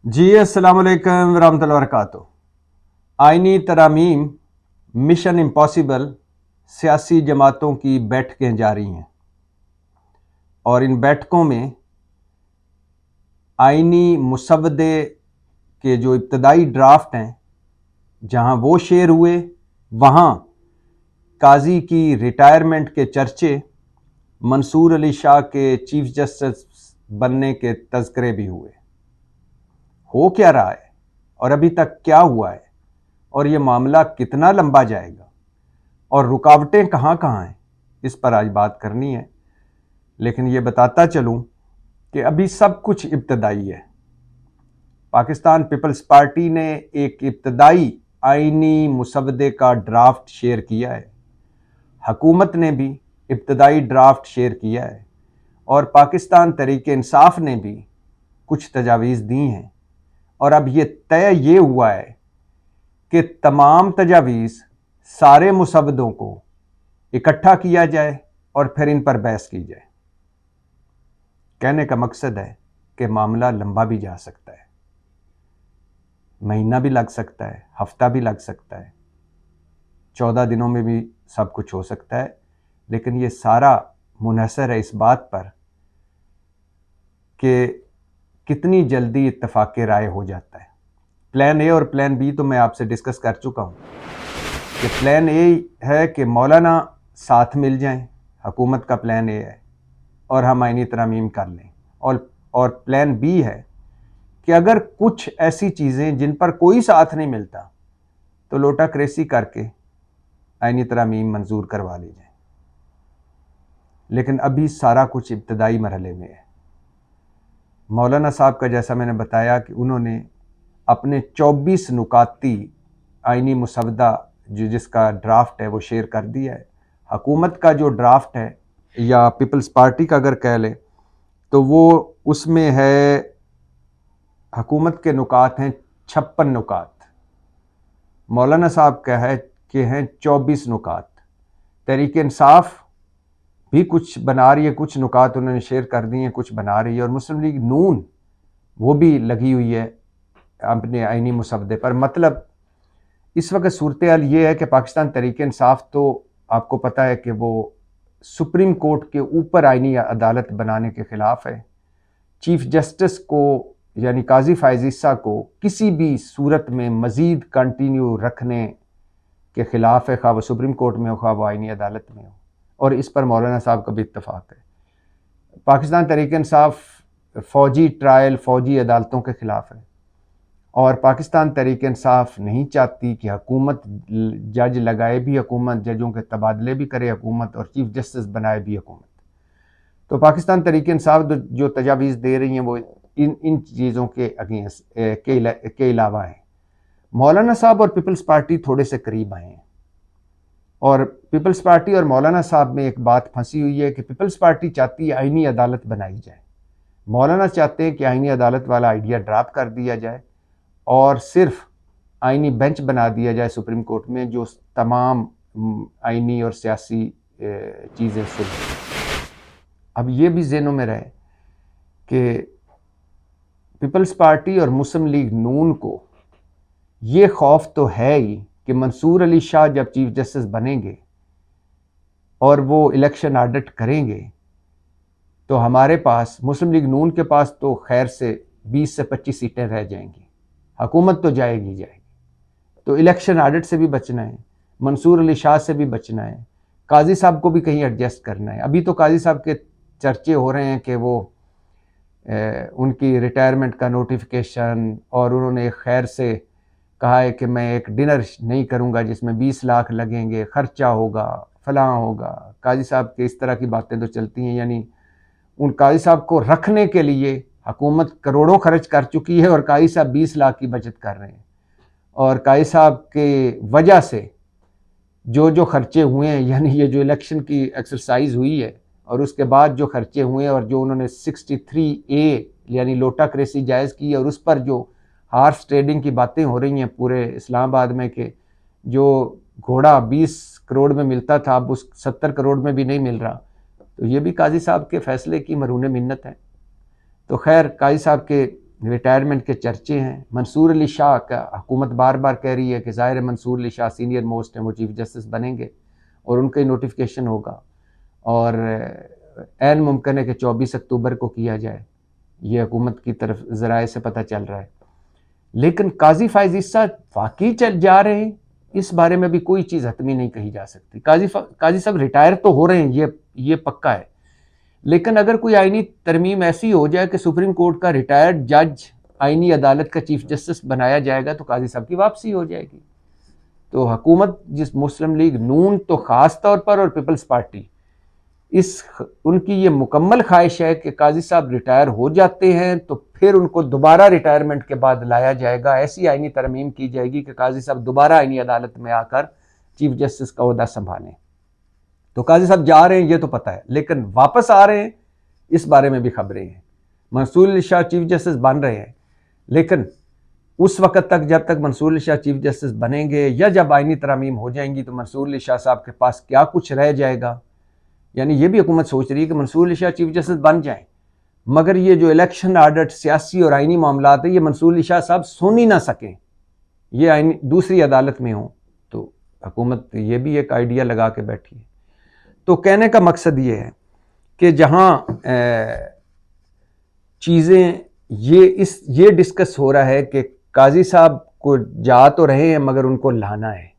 जी अस्सलाम वालेकुम रहमतुल्लाहि व बरकातुहू। आइनी तरामीम मिशन इम्पॉसिबल सियासी जमातों की बैठकें जारी हैं और इन बैठकों में आइनी मुसवदे के जो इब्तदाई ड्राफ्ट हैं जहां वो शेयर हुए, वहां काजी की रिटायरमेंट के चर्चे, मंसूर अली शाह के चीफ जस्टिस बनने के तज़किरे भी हुए। हो क्या रहा है और अभी तक क्या हुआ है और ये मामला कितना लंबा जाएगा और रुकावटें कहाँ कहाँ हैं, इस पर आज बात करनी है। लेकिन ये बताता चलूं कि अभी सब कुछ इब्तदाई है। पाकिस्तान पीपल्स पार्टी ने एक इब्तदाई आइनी मुसवदे का ड्राफ्ट शेयर किया है, हुकूमत ने भी इब्तदाई ड्राफ्ट शेयर किया है और पाकिस्तान तहरीक इंसाफ ने भी कुछ तजावीज़ दी हैं। और अब ये तय ये हुआ है कि तमाम तजावीज़, सारे मुसवदों को इकट्ठा किया जाए और फिर इन पर बहस की जाए। कहने का मकसद है कि मामला लंबा भी जा सकता है, महीना भी लग सकता है, हफ्ता भी लग सकता है, 14 दिनों में भी सब कुछ हो सकता है। लेकिन ये सारा मुनहसर है इस बात पर कि कितनी जल्दी इत्तफाक राय हो जाता है। प्लान ए और प्लान बी तो मैं आपसे डिस्कस कर चुका हूँ कि प्लान ए है कि मौलाना साथ मिल जाएं, हुकूमत का प्लान ए है, और हम आइनी तरामीम कर लें। और प्लान बी है कि अगर कुछ ऐसी चीज़ें जिन पर कोई साथ नहीं मिलता तो लोटा क्रेसी करके आइनी तरामीम मंजूर करवा ली जाए। लेकिन अभी सारा कुछ इब्तदाई मरहले में है। मौलाना साहब का, जैसा मैंने बताया, कि उन्होंने अपने 24 नुकाती आइनी मुसवदा जिसका ड्राफ्ट है वो शेयर कर दिया है। हुकूमत का जो ड्राफ्ट है, या पीपल्स पार्टी का अगर कह लें, तो वो उसमें है, हुकूमत के नुकात हैं 56 नुकात, मौलाना साहब का है कि हैं 24 नुकात। तहरीक इंसाफ भी कुछ बना रही है, कुछ नुकात उन्होंने शेयर कर दिए हैं, कुछ बना रही है, और मुस्लिम लीग नून वो भी लगी हुई है अपने आइनी मुसवदे पर। मतलब इस वक्त सूरत हाल ये है कि पाकिस्तान तहरीक इंसाफ, तो आपको पता है कि वो सुप्रीम कोर्ट के ऊपर आइनी अदालत बनाने के ख़िलाफ़ है। चीफ जस्टिस को, यानी काजी फ़ाइज़ ईसा को, किसी भी सूरत में मज़ीद कंटिन्यू रखने के ख़िलाफ़ है, खा वो सुप्रीम कोर्ट में हो, खा वो आइनी अदालत में हो। और इस पर मौलाना साहब का भी इत्तफ़ाक़ है। पाकिस्तान तहरीक इंसाफ फ़ौजी ट्रायल, फ़ौजी अदालतों के ख़िलाफ़ है, और पाकिस्तान तहरीक इंसाफ नहीं चाहती कि हुकूमत जज लगाए भी हुकूमत, जजों के तबादले भी करे हुकूमत, और चीफ जस्टिस बनाए भी हुकूमत। तो पाकिस्तान तहरीक इंसाफ जो तजावीज़ दे रही हैं वो इन चीज़ों के अगेंस्ट के अलावा हैं। मौलाना साहब और पीपल्स पार्टी थोड़े से करीब आए हैं, और पीपल्स पार्टी और मौलाना साहब में एक बात फंसी हुई है कि पीपल्स पार्टी चाहती है आइनी अदालत बनाई जाए, मौलाना चाहते हैं कि आइनी अदालत वाला आइडिया ड्रॉप कर दिया जाए और सिर्फ आइनी बेंच बना दिया जाए सुप्रीम कोर्ट में, जो तमाम आइनी और सियासी चीज़ें सुलझे। अब ये भी ज़हनों में रहे कि पीपल्स पार्टी और मुस्लिम लीग नून को ये खौफ तो है ही कि मंसूर अली शाह जब चीफ जस्टिस बनेंगे और वो इलेक्शन ऑडिट करेंगे, तो हमारे पास, मुस्लिम लीग नून के पास, तो खैर से 20 से 25 सीटें रह जाएंगी, हुकूमत तो जाएगी जाएगी। तो इलेक्शन ऑडिट से भी बचना है, मंसूर अली शाह से भी बचना है, काजी साहब को भी कहीं एडजस्ट करना है। अभी तो काजी साहब के चर्चे हो रहे हैं कि वो उनकी रिटायरमेंट का नोटिफिकेशन, और उन्होंने खैर से कहा है कि मैं एक डिनर नहीं करूंगा जिसमें 20 लाख लगेंगे, खर्चा होगा, फलां होगा। काजी साहब के इस तरह की बातें तो चलती हैं, यानी उन काजी साहब को रखने के लिए हुकूमत करोड़ों खर्च कर चुकी है और काजी साहब 20 लाख की बचत कर रहे हैं। और काजी साहब के वजह से जो खर्चे हुए हैं, यानी ये जो इलेक्शन की एक्सरसाइज हुई है और उसके बाद जो खर्चे हुए हैं, और जो उन्होंने 63A यानी लोटा क्रेसी जायज़ की, और उस पर जो हार्स ट्रेडिंग की बातें हो रही हैं पूरे इस्लामाबाद में कि जो घोड़ा 20 करोड़ में मिलता था अब उस 70 करोड़ में भी नहीं मिल रहा, तो ये भी काजी साहब के फैसले की मरून मिन्नत है। तो खैर, काजी साहब के रिटायरमेंट के चर्चे हैं। मंसूर अली शाह का हुकूमत बार बार कह रही है कि ज़ाहिर है मंसूर अली शाह सीनियर मोस्ट हैं, वो चीफ जस्टिस बनेंगे और उनका ही नोटिफिकेशन होगा और ऐन मुमकिन है कि 24 अक्टूबर को किया जाए, ये हुकूमत की तरफ ज़राए से पता चल रहा है। लेकिन काजी फ़ाइज़ ईसा वाकई चल जा रहे हैं, इस बारे में भी कोई चीज़ हतमी नहीं कही जा सकती। काजी साहब रिटायर तो हो रहे हैं, ये पक्का है, लेकिन अगर कोई आईनी तरमीम ऐसी हो जाए कि सुप्रीम कोर्ट का रिटायर्ड जज आईनी अदालत का चीफ जस्टिस बनाया जाएगा तो काजी साहब की वापसी हो जाएगी। तो हुकूमत, जिस मुस्लिम लीग नून तो ख़ास तौर पर और पीपल्स पार्टी, उनकी ये मुकम्मल ख्वाहिश है कि काजी साहब रिटायर हो जाते हैं तो फिर उनको दोबारा रिटायरमेंट के बाद लाया जाएगा, ऐसी आईनी तरमीम की जाएगी कि काजी साहब दोबारा आईनी अदालत में आकर चीफ जस्टिस का ओहदा संभालें। तो काजी साहब जा रहे हैं ये तो पता है, लेकिन वापस आ रहे हैं इस बारे में भी खबरें हैं। मंसूर अली शाह चीफ जस्टिस बन रहे हैं, लेकिन उस वक्त तक जब तक मंसूर अली शाह चीफ जस्टिस बनेंगे या जब आईनी तरमीम हो जाएंगी तो मंसूर अली शाह साहब के पास क्या कुछ रह जाएगा। यानी ये भी हुकूमत सोच रही है कि मंसूर अली शाह चीफ जस्टिस बन जाएं, मगर ये जो इलेक्शन आर्डर, सियासी और आईनी मामला है, ये मंसूर अली शाह साहब सुन ही ना सकें, ये आईनी दूसरी अदालत में हो। तो हुकूमत ये भी एक आइडिया लगा के बैठी है। तो कहने का मकसद ये है कि जहाँ चीज़ें ये डिस्कस हो रहा है कि काजी साहब को जा तो रहे हैं मगर उनको लाना है,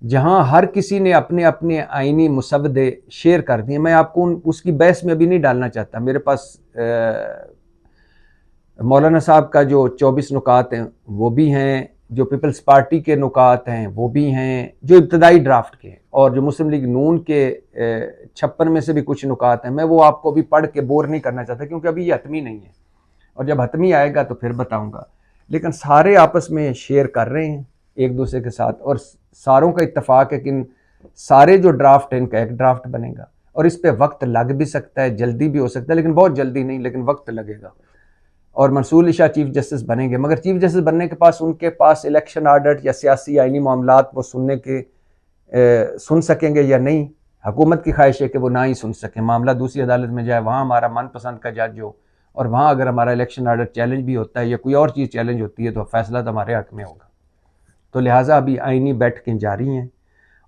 जहाँ हर किसी ने अपने अपने आईनी मुसवदे शेयर कर दिए। मैं आपको उसकी बहस में अभी नहीं डालना चाहता। मेरे पास मौलाना साहब का जो 24 नुकात हैं वो भी हैं, जो पीपल्स पार्टी के नुकात हैं वो भी हैं, जो इब्तदाई ड्राफ्ट के, और जो मुस्लिम लीग नून के 56 में से भी कुछ नुकात हैं। मैं वो आपको भी पढ़ के बोर नहीं करना चाहता क्योंकि अभी ये हतमी नहीं है, और जब हतमी आएगा तो फिर बताऊंगा। लेकिन सारे आपस में शेयर कर रहे हैं एक दूसरे के साथ, और सारों का इत्तफाक है कि सारे जो ड्राफ्ट हैं इनका एक ड्राफ्ट बनेगा, और इस पर वक्त लग भी सकता है, जल्दी भी हो सकता है, लेकिन बहुत जल्दी नहीं, लेकिन वक्त लगेगा। और मंसूर अली शाह चीफ जस्टिस बनेंगे, मगर चीफ जस्टिस बनने के पास उनके पास इलेक्शन आर्डर या सियासी आईनी मामलात वो सुन सकेंगे या नहीं। हुकूमत की ख्वाहिश है कि वो ना ही सुन सकें, मामला दूसरी अदालत में जाए, वहाँ हमारा मनपसंद का जज हो, और वहाँ अगर हमारा इलेक्शन आर्डर चैलेंज भी होता है या कोई और चीज़ चैलेंज होती है तो फैसला तो हमारे हक में होगा। तो लिहाजा अभी आईनी बैठकें जारी हैं,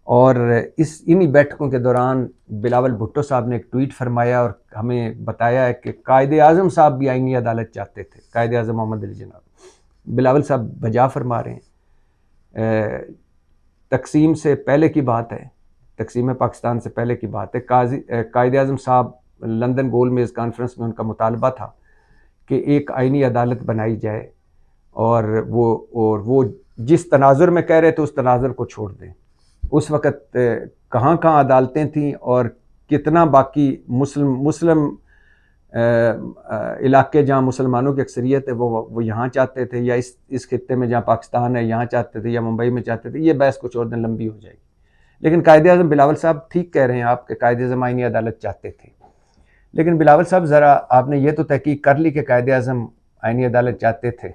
और इन्हीं बैठकों के दौरान बिलावल भुट्टो साहब ने एक ट्वीट फरमाया और हमें बताया है कि कायदे आज़म साहब भी आईनी अदालत चाहते थे, कायदे आज़म मोहम्मद अली जनाब। बिलावल साहब बजा फरमा रहे हैं, तकसीम से पहले की बात है, तकसीम पाकिस्तान से पहले की बात है। कायदे आज़म साहब लंदन गोल मेज़ कॉन्फ्रेंस में उनका मुतालबा था कि एक आईनी अदालत बनाई जाए, और वो जिस तनाजुर में कह रहे थे उस तनाजुर को छोड़ दें। उस वक़्त कहाँ कहाँ अदालतें थीं और कितना बाकी मुस्लिम इलाके जहाँ मुसलमानों की अक्सरियत है वो यहाँ चाहते थे, या इस खित्ते में जहाँ पाकिस्तान है यहाँ चाहते थे, या मुंबई में चाहते थे। ये बहस कुछ और दिन लंबी हो जाएगी। लेकिन कायदे आज़म बिलावल साहब ठीक कह रहे हैं आप कि कायदे आज़म आईनी अदालत चाहते थे, लेकिन बिलावल साहब ज़रा आपने ये तो तहकीक कर ली कि कायदे आज़म आईनी अदालत चाहते थे,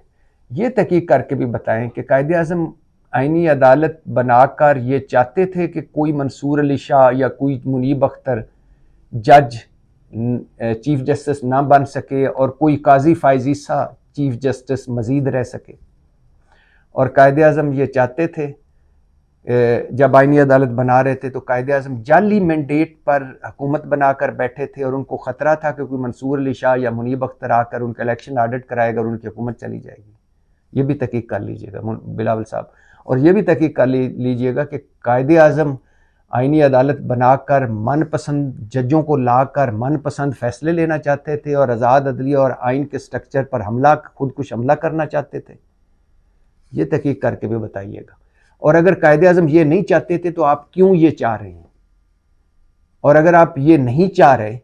ये तहकीक करके भी बताएं कि कायदे आज़म आईनी अदालत बनाकर ये चाहते थे कि कोई मंसूर अली शाह या कोई मुनीब अख्तर जज चीफ जस्टिस ना बन सके और कोई काजी फ़ाइज़ ईसा चीफ जस्टिस मज़ीद रह सके। और कायदे आज़म ये चाहते थे, जब आईनी अदालत बना रहे थे तो कायदे आज़म जाली मैंडेट पर हुकूमत बनाकर बैठे थे, और उनको ख़तरा था कि कोई मंसूर अली शाह या मुनीब अख्तर आकर उनका इलेक्शन ऑडिट कराएगा और उनकी हुकूमत चली जाएगी। ये भी तहकीक कर लीजिएगा बिलावल साहब, और ये भी तहकीक कर लीजिएगा कि कायदे आज़म आईनी अदालत बनाकर मनपसंद जजों को लाकर मनपसंद फ़ैसले लेना चाहते थे, और आज़ाद अदलिया और आइन के स्ट्रक्चर पर खुदकुश हमला करना चाहते थे। ये तहकीक करके भी बताइएगा। और अगर कायदे आज़म ये नहीं चाहते थे तो आप क्यों ये चाह रहे हैं, और अगर आप ये नहीं चाह रहे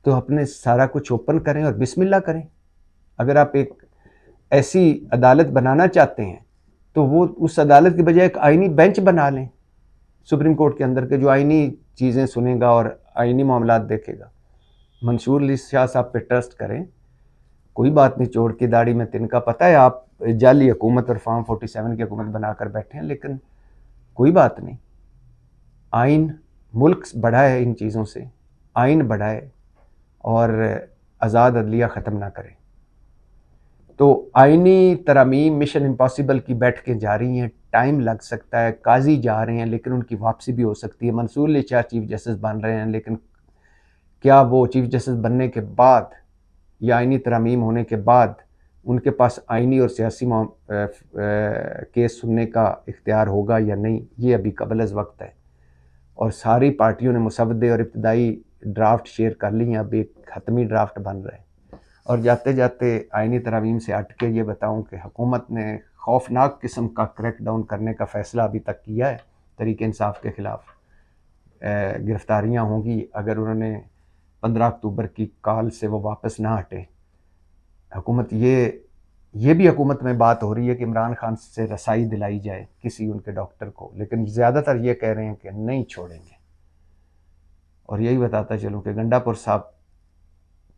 तो अपने सारा कुछ ओपन करें और बिस्मिल्लाह करें। अगर आप एक ऐसी अदालत बनाना चाहते हैं तो वो उस अदालत की बजाय एक आईनी बेंच बना लें सुप्रीम कोर्ट के अंदर के, जो आईनी चीज़ें सुनेगा और आईनी मामलात देखेगा। मंसूर अली शाह साहब पे ट्रस्ट करें, कोई बात नहीं, चोर की दाढ़ी में तिनका। पता है आप जाली हुकूमत और फॉर्म 47 की हुकूमत बनाकर बैठे हैं, लेकिन कोई बात नहीं, आइन मुल्क बढ़ा है, इन चीज़ों से आइन बढ़ाए और आज़ाद अदलिया ख़त्म ना करें। तो आइनी तरमीम मिशन इम्पॉसिबल की बैठकें जारी हैं, टाइम लग सकता है, काजी जा रहे हैं लेकिन उनकी वापसी भी हो सकती है। मंसूर अली शाह चीफ जस्टिस बन रहे हैं, लेकिन क्या वो चीफ जस्टिस बनने के बाद या आइनी तरमीम होने के बाद उनके पास आइनी और सियासी केस सुनने का इख्तियार होगा या नहीं, ये अभी कबल अज़ वक्त है। और सारी पार्टियों ने मुसवदे और इब्तदाई ड्राफ्ट शेयर कर ली हैं, अब एक हतमी ड्राफ्ट बन रहा है। और जाते जाते आइनी तरमीम से हट के ये बताऊं कि हुकूमत ने खौफनाक किस्म का क्रैक डाउन करने का फ़ैसला अभी तक किया है तहरीक इंसाफ के ख़िलाफ़। गिरफ्तारियां होंगी अगर उन्होंने 15 अक्टूबर की कॉल से वो वापस ना हटे। हुकूमत ये भी हुकूमत में बात हो रही है कि इमरान खान से रसाई दिलाई जाए किसी उनके डॉक्टर को, लेकिन ज़्यादातर ये कह रहे हैं कि नहीं छोड़ेंगे। और यही बताता चलूँ कि गंडापुर साहब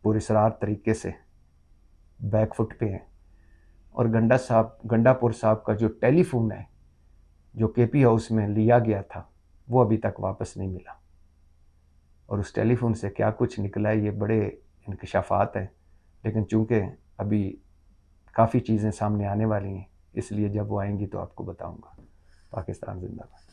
पूरी सरार तरीके से बैकफुट पे हैं। और गंडापुर साहब का जो टेलीफोन है जो केपी हाउस में लिया गया था वो अभी तक वापस नहीं मिला। और उस टेलीफोन से क्या कुछ निकला है, ये बड़े इंकशाफात हैं, लेकिन चूँकि अभी काफ़ी चीज़ें सामने आने वाली हैं, इसलिए जब वो आएंगी तो आपको बताऊंगा। पाकिस्तान जिंदाबाद।